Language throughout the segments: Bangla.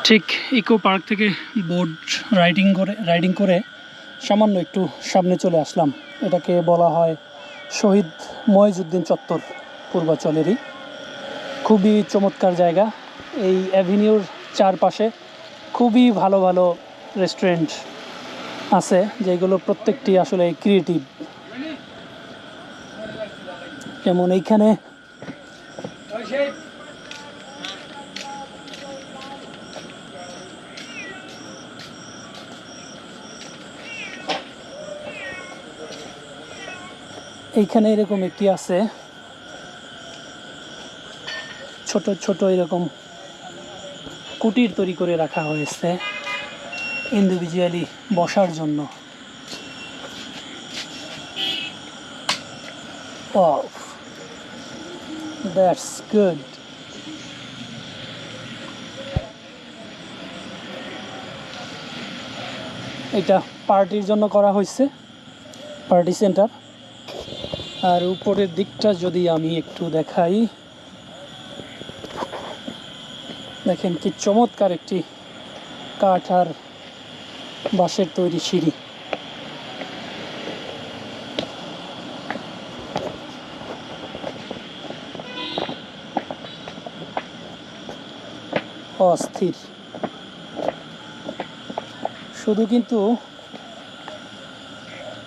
ঠিক ইকো পার্ক থেকে বোট রাইডিং করে সামান্য একটু সামনে চলে আসলাম। এটাকে বলা হয় শহীদ মহিউদ্দিন চত্বর, পূর্বাচলেরই। খুবই চমৎকার জায়গা। এই অ্যাভিনিউর চারপাশে খুবই ভালো ভালো রেস্টুরেন্ট আছে, যেগুলো প্রত্যেকটি আসলে ক্রিয়েটিভ। যেমন এইখানে এরকম একটি আছে, ছোট ছোট এরকম কুটির তৈরি করে রাখা হয়েছে ইন্ডিভিজুয়ালি বসার জন্য। Wow, that's good. এটা পার্টির জন্য করা হয়েছে, পার্টি সেন্টার। আর উপরের দিকটা যদি আমি একটু দেখাই, দেখেন কি চমৎকার একটি কাঠ আর বাঁশের তৈরি সিঁড়ি। অস্থির। শুধু কিন্তু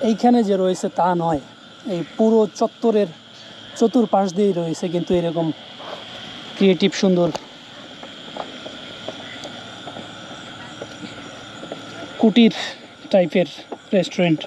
এইখানে যে রয়েছে তা নয়, এই পুরো চত্বরের চতুর্পাশ দিয়েই রয়েছে কিন্তু এরকম ক্রিয়েটিভ সুন্দর কুটির টাইপের রেস্টুরেন্ট।